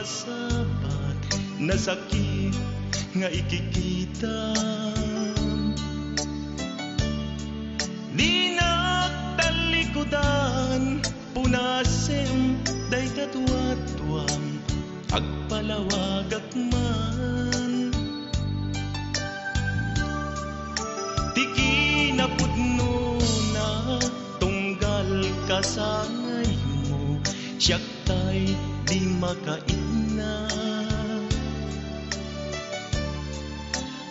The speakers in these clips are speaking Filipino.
masabat na sakit nga ikikita. Di nagtalikodan punasem day katuwatuang agpalawagak man. Tiki na pudno na tunggal kasangay mo, siyak tay di makaina.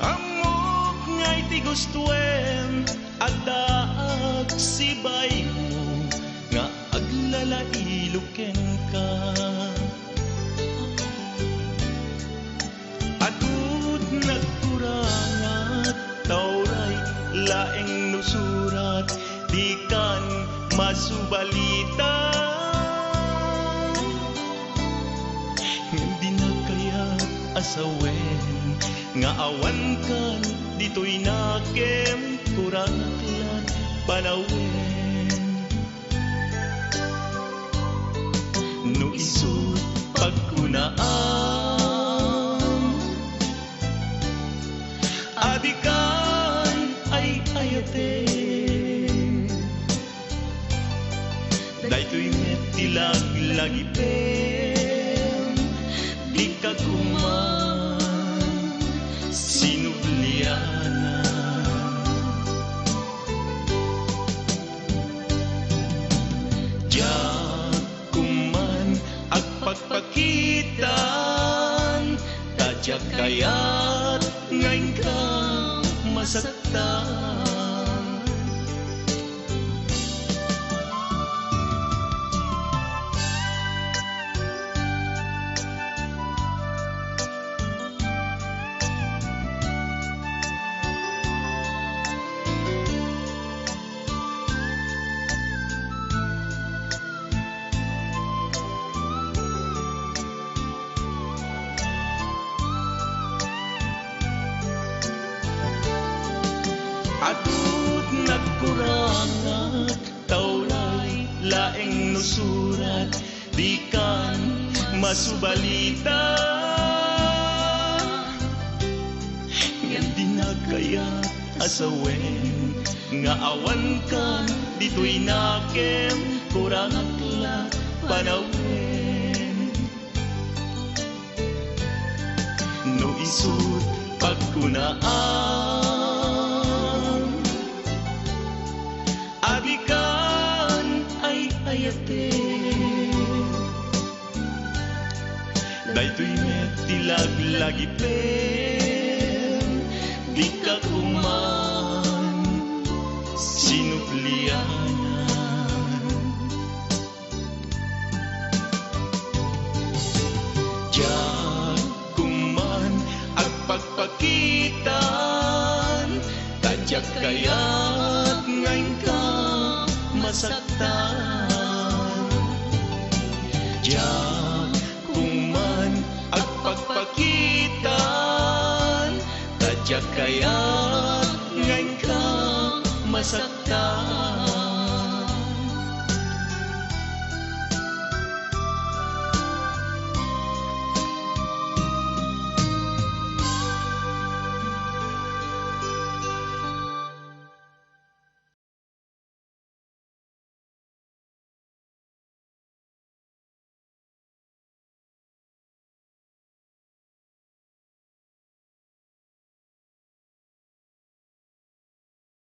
Amok ngay ti gustuem at daag sibay mo nga aglalailuken ka. Agud nagkurangat tauray laeng nusurat di kan masubalita. Hindi na kaya asawen nga awan kan dito'y nakem kuranglan panawen. No isut pagkunaan adikan ay ayate daytoy met tilag lagi pen di ka kuman sinubliana. Diyak kuman agpagpakitan tadyak kaya't ngayon ka masaktan. Atut nagkurangat tauray laeng nusurat di kan masubalita. Nga di na kaya asawen nga awan kan dito'y nakem kurangat la panawen. No isut pagkunaan adikan ay ayate daytoy met tilag lagi pen di ka kuman sinuplianan. Diyan kuman agpagpakitan tadyak kaya't ngayon ka masaktan. Diyak kuman agpagpakitan tadyak kaya't ngayon ka masaktan.